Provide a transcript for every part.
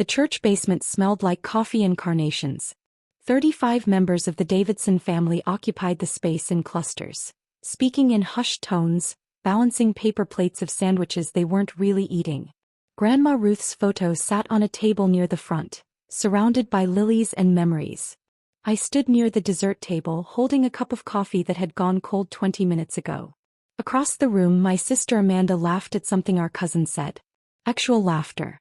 The church basement smelled like coffee and carnations. 35 members of the Davidson family occupied the space in clusters, speaking in hushed tones, balancing paper plates of sandwiches they weren't really eating. Grandma Ruth's photo sat on a table near the front, surrounded by lilies and memories. I stood near the dessert table holding a cup of coffee that had gone cold 20 minutes ago. Across the room, my sister Amanda laughed at something our cousin said. Actual laughter.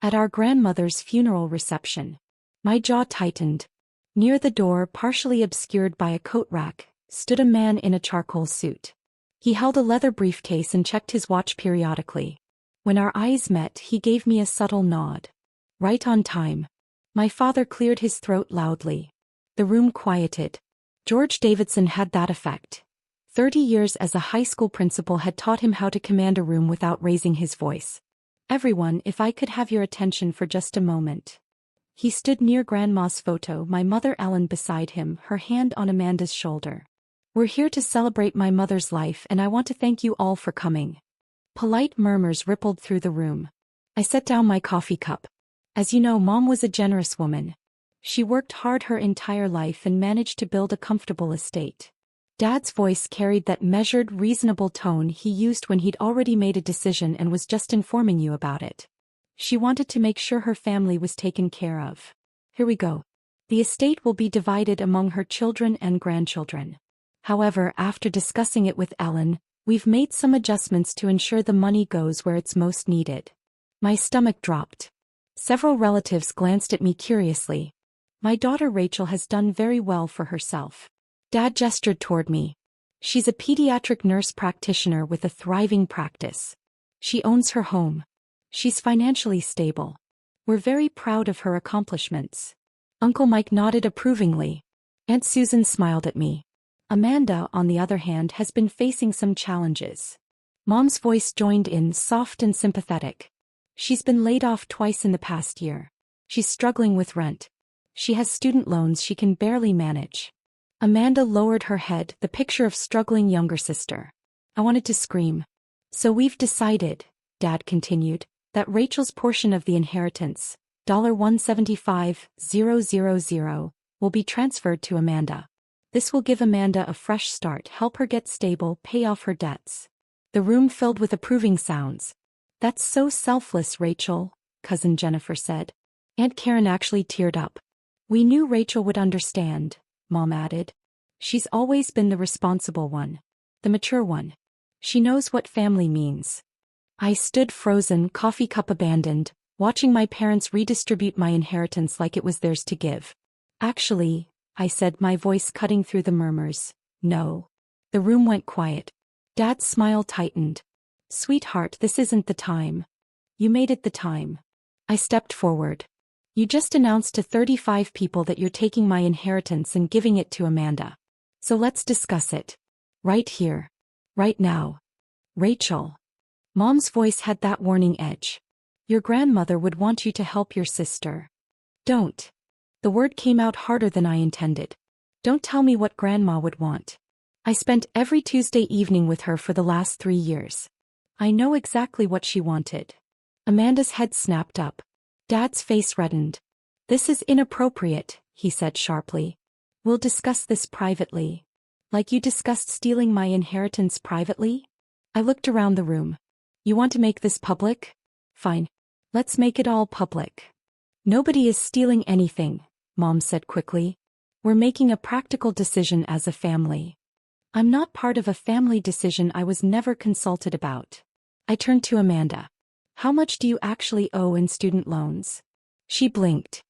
At our grandmother's funeral reception. My jaw tightened. Near the door, partially obscured by a coat rack, stood a man in a charcoal suit. He held a leather briefcase and checked his watch periodically. When our eyes met, he gave me a subtle nod. Right on time. My father cleared his throat loudly. The room quieted. George Davidson had that effect. 30 years as a high school principal had taught him how to command a room without raising his voice. Everyone, if I could have your attention for just a moment. He stood near Grandma's photo, my mother Ellen beside him, her hand on Amanda's shoulder. We're here to celebrate my mother's life and I want to thank you all for coming. Polite murmurs rippled through the room. I set down my coffee cup. As you know, Mom was a generous woman. She worked hard her entire life and managed to build a comfortable estate. Dad's voice carried that measured, reasonable tone he used when he'd already made a decision and was just informing you about it. She wanted to make sure her family was taken care of. Here we go. The estate will be divided among her children and grandchildren. However, after discussing it with Ellen, we've made some adjustments to ensure the money goes where it's most needed. My stomach dropped. Several relatives glanced at me curiously. My daughter Rachel has done very well for herself. Dad gestured toward me. She's a pediatric nurse practitioner with a thriving practice. She owns her home. She's financially stable. We're very proud of her accomplishments. Uncle Mike nodded approvingly. Aunt Susan smiled at me. Amanda, on the other hand, has been facing some challenges. Mom's voice joined in, soft and sympathetic. She's been laid off twice in the past year. She's struggling with rent. She has student loans she can barely manage. Amanda lowered her head, the picture of struggling younger sister. I wanted to scream. So we've decided, Dad continued, that Rachel's portion of the inheritance, $175,000, will be transferred to Amanda. This will give Amanda a fresh start, help her get stable, pay off her debts. The room filled with approving sounds. That's so selfless, Rachel, Cousin Jennifer said. Aunt Karen actually teared up. We knew Rachel would understand, Mom added. She's always been the responsible one. The mature one. She knows what family means. I stood frozen, coffee cup abandoned, watching my parents redistribute my inheritance like it was theirs to give. Actually, I said, my voice cutting through the murmurs, no. The room went quiet. Dad's smile tightened. Sweetheart, this isn't the time. You made it the time. I stepped forward. You just announced to 35 people that you're taking my inheritance and giving it to Amanda. So let's discuss it. Right here. Right now. Rachel. Mom's voice had that warning edge. Your grandmother would want you to help your sister. Don't. The word came out harder than I intended. Don't tell me what Grandma would want. I spent every Tuesday evening with her for the last 3 years. I know exactly what she wanted. Amanda's head snapped up. Dad's face reddened. This is inappropriate, he said sharply. We'll discuss this privately. Like you discussed stealing my inheritance privately? I looked around the room. You want to make this public? Fine. Let's make it all public. Nobody is stealing anything, Mom said quickly. We're making a practical decision as a family. I'm not part of a family decision I was never consulted about. I turned to Amanda. How much do you actually owe in student loans? She blinked.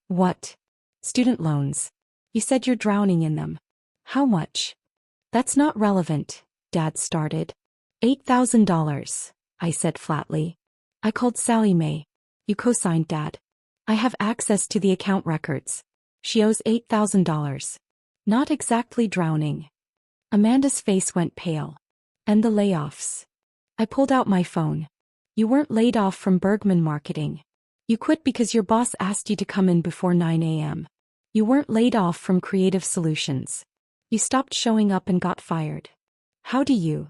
What? Student loans. You said you're drowning in them. How much? That's not relevant, Dad started. $8,000, I said flatly. I called Sally Mae. You co-signed, Dad. I have access to the account records. She owes $8,000. Not exactly drowning. Amanda's face went pale. And the layoffs. I pulled out my phone. You weren't laid off from Bergman Marketing. You quit because your boss asked you to come in before 9 a.m. You weren't laid off from Creative Solutions. You stopped showing up and got fired. How do you?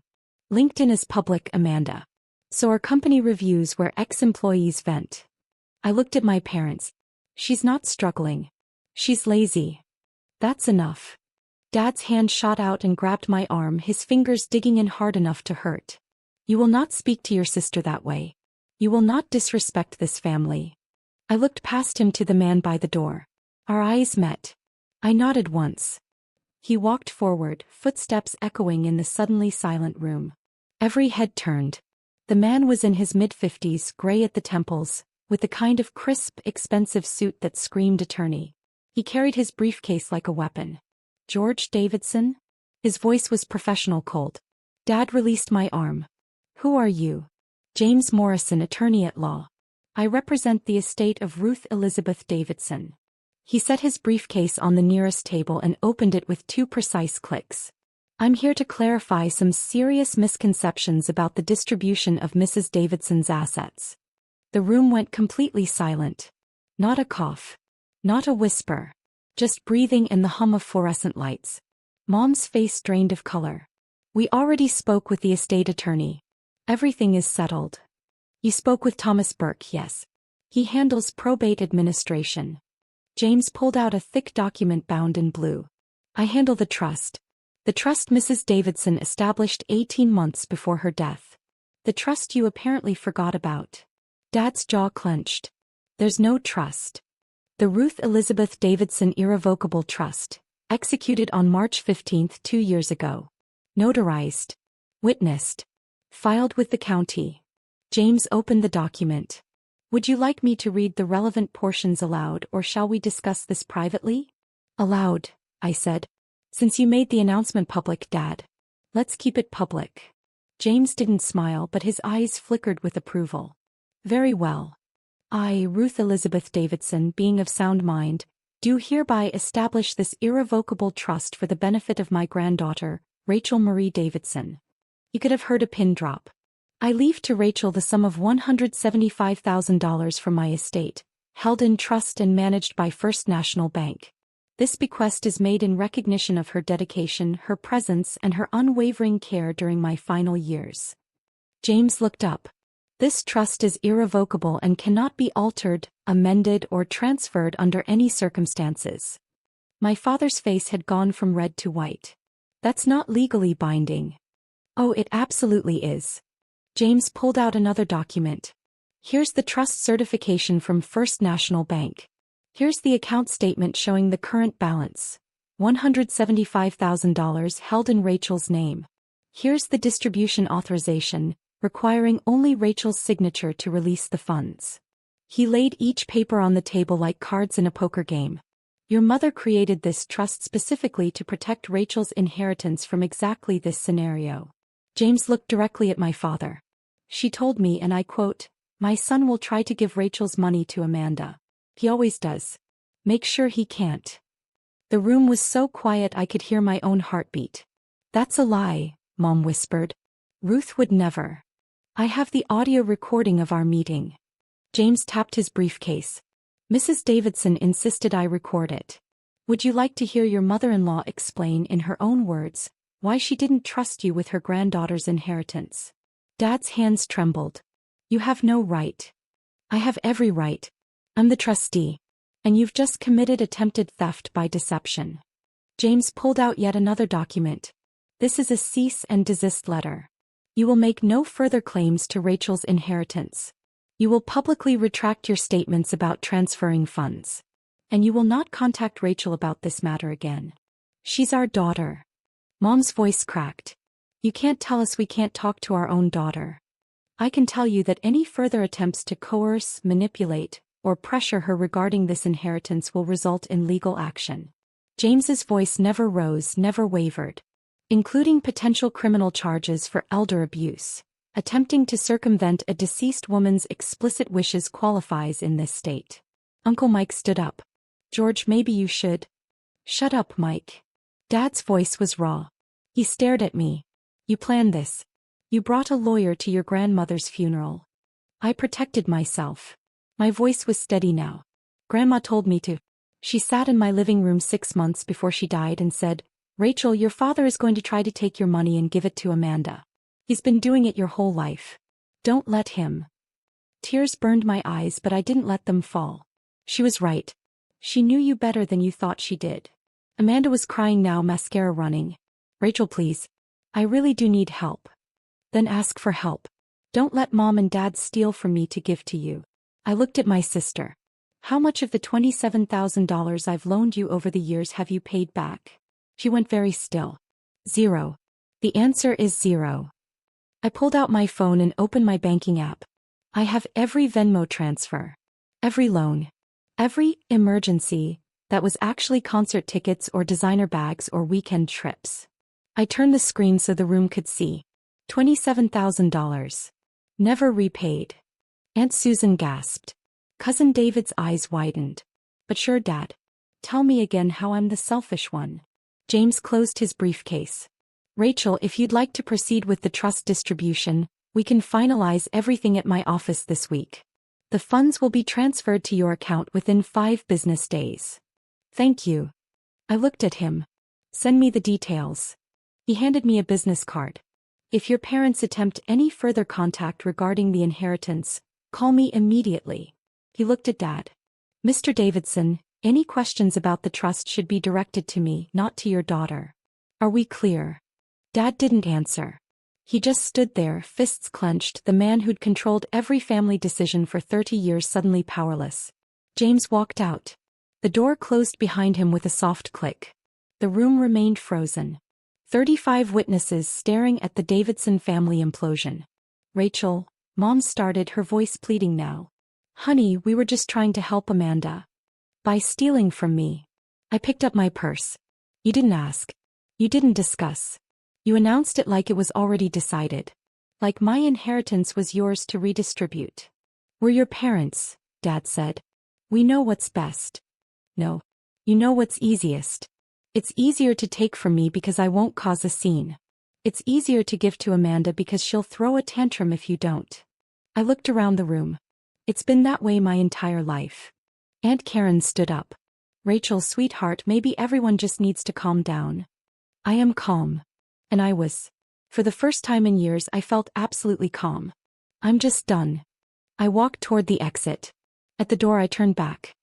LinkedIn is public, Amanda. So are company reviews where ex-employees vent. I looked at my parents. She's not struggling. She's lazy. That's enough. Dad's hand shot out and grabbed my arm, his fingers digging in hard enough to hurt. You will not speak to your sister that way. You will not disrespect this family. I looked past him to the man by the door. Our eyes met. I nodded once. He walked forward, footsteps echoing in the suddenly silent room. Every head turned. The man was in his mid-50s, gray at the temples, with the kind of crisp, expensive suit that screamed attorney. He carried his briefcase like a weapon. George Davidson? His voice was professional cold. Dad released my arm. Who are you? James Morrison, attorney at law. I represent the estate of Ruth Elizabeth Davidson. He set his briefcase on the nearest table and opened it with 2 precise clicks. I'm here to clarify some serious misconceptions about the distribution of Mrs. Davidson's assets. The room went completely silent. Not a cough. Not a whisper. Just breathing and the hum of fluorescent lights. Mom's face drained of color. We already spoke with the estate attorney. Everything is settled. You spoke with Thomas Burke, yes. He handles probate administration. James pulled out a thick document bound in blue. I handle the trust. The trust Mrs. Davidson established 18 months before her death. The trust you apparently forgot about. Dad's jaw clenched. There's no trust. The Ruth Elizabeth Davidson Irrevocable Trust, executed on March 15, 2 years ago. Notarized. Witnessed. Filed with the county. James opened the document. Would you like me to read the relevant portions aloud, or shall we discuss this privately? Aloud, I said. Since you made the announcement public, Dad. Let's keep it public. James didn't smile, but his eyes flickered with approval. Very well. I, Ruth Elizabeth Davidson, being of sound mind, do hereby establish this irrevocable trust for the benefit of my granddaughter, Rachel Marie Davidson. You could have heard a pin drop. I leave to Rachel the sum of $175,000 from my estate, held in trust and managed by First National Bank. This bequest is made in recognition of her dedication, her presence, and her unwavering care during my final years. James looked up. This trust is irrevocable and cannot be altered, amended, or transferred under any circumstances. My father's face had gone from red to white. That's not legally binding. Oh, it absolutely is. James pulled out another document. Here's the trust certification from First National Bank. Here's the account statement showing the current balance. $175,000 held in Rachel's name. Here's the distribution authorization, requiring only Rachel's signature to release the funds. He laid each paper on the table like cards in a poker game. Your mother created this trust specifically to protect Rachel's inheritance from exactly this scenario. James looked directly at my father. She told me, and I quote, "My son will try to give Rachel's money to Amanda. He always does. Make sure he can't." The room was so quiet I could hear my own heartbeat. That's a lie, Mom whispered. Ruth would never. I have the audio recording of our meeting. James tapped his briefcase. Mrs. Davidson insisted I record it. Would you like to hear your mother-in-law explain in her own words why she didn't trust you with her granddaughter's inheritance? Dad's hands trembled. You have no right. I have every right. I'm the trustee. And you've just committed attempted theft by deception. James pulled out yet another document. This is a cease and desist letter. You will make no further claims to Rachel's inheritance. You will publicly retract your statements about transferring funds. And you will not contact Rachel about this matter again. She's our daughter. Mom's voice cracked. You can't tell us we can't talk to our own daughter. I can tell you that any further attempts to coerce, manipulate, or pressure her regarding this inheritance will result in legal action. James's voice never rose, never wavered. Including potential criminal charges for elder abuse. Attempting to circumvent a deceased woman's explicit wishes qualifies in this state. Uncle Mike stood up. George, maybe you should. Shut up, Mike. Dad's voice was raw. He stared at me. You planned this. You brought a lawyer to your grandmother's funeral. I protected myself. My voice was steady now. Grandma told me to. She sat in my living room 6 months before she died and said, Rachel, your father is going to try to take your money and give it to Amanda. He's been doing it your whole life. Don't let him. Tears burned my eyes, but I didn't let them fall. She was right. She knew you better than you thought she did. Amanda was crying now, mascara running. Rachel, please. I really do need help. Then ask for help. Don't let Mom and Dad steal from me to give to you. I looked at my sister. How much of the $27,000 I've loaned you over the years have you paid back? She went very still. 0. The answer is 0. I pulled out my phone and opened my banking app. I have every Venmo transfer. Every loan. Every emergency that was actually concert tickets or designer bags or weekend trips. I turned the screen so the room could see. $27,000. Never repaid. Aunt Susan gasped. Cousin David's eyes widened. But sure, Dad. Tell me again how I'm the selfish one. James closed his briefcase. Rachel, if you'd like to proceed with the trust distribution, we can finalize everything at my office this week. The funds will be transferred to your account within 5 business days. Thank you. I looked at him. Send me the details. He handed me a business card. If your parents attempt any further contact regarding the inheritance, call me immediately. He looked at Dad. Mr. Davidson, any questions about the trust should be directed to me, not to your daughter. Are we clear? Dad didn't answer. He just stood there, fists clenched, the man who'd controlled every family decision for 30 years suddenly powerless. James walked out. The door closed behind him with a soft click. The room remained frozen. 35 witnesses staring at the Davidson family implosion. Rachel, Mom started, her voice pleading now. Honey, we were just trying to help Amanda. By stealing from me. I picked up my purse. You didn't ask. You didn't discuss. You announced it like it was already decided. Like my inheritance was yours to redistribute. We're your parents, Dad said. We know what's best. No. You know what's easiest. It's easier to take from me because I won't cause a scene. It's easier to give to Amanda because she'll throw a tantrum if you don't. I looked around the room. It's been that way my entire life. Aunt Karen stood up. Rachel, sweetheart, maybe everyone just needs to calm down. I am calm. And I was. For the first time in years I felt absolutely calm. I'm just done. I walked toward the exit. At the door I turned back.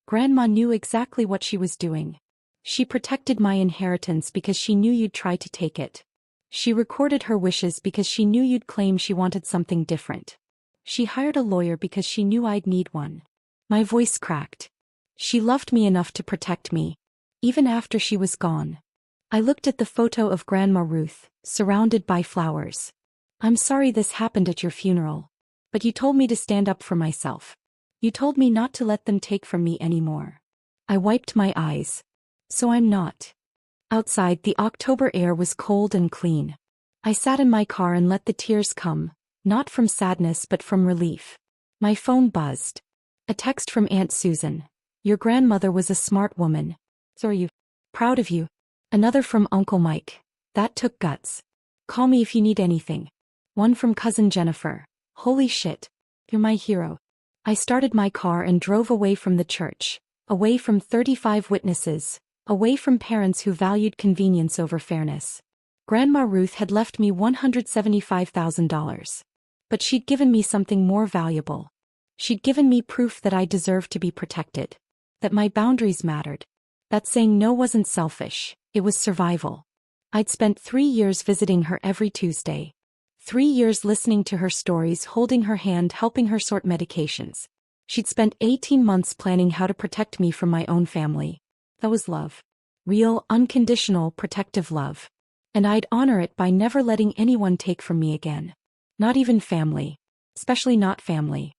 Grandma knew exactly what she was doing. She protected my inheritance because she knew you'd try to take it. She recorded her wishes because she knew you'd claim she wanted something different. She hired a lawyer because she knew I'd need one. My voice cracked. She loved me enough to protect me. Even after she was gone. I looked at the photo of Grandma Ruth, surrounded by flowers. I'm sorry this happened at your funeral. But you told me to stand up for myself. You told me not to let them take from me anymore. I wiped my eyes. So I'm not. Outside, the October air was cold and clean. I sat in my car and let the tears come, not from sadness but from relief. My phone buzzed. A text from Aunt Susan. Your grandmother was a smart woman. So are you. Proud of you. Another from Uncle Mike. That took guts. Call me if you need anything. One from Cousin Jennifer. Holy shit. You're my hero. I started my car and drove away from the church. Away from 35 witnesses. Away from parents who valued convenience over fairness. Grandma Ruth had left me $175,000. But she'd given me something more valuable. She'd given me proof that I deserved to be protected. That my boundaries mattered. That saying no wasn't selfish, it was survival. I'd spent 3 years visiting her every Tuesday. 3 years listening to her stories, holding her hand, helping her sort medications. She'd spent 18 months planning how to protect me from my own family. That was love. Real, unconditional, protective love. And I'd honor it by never letting anyone take from me again. Not even family. Especially not family.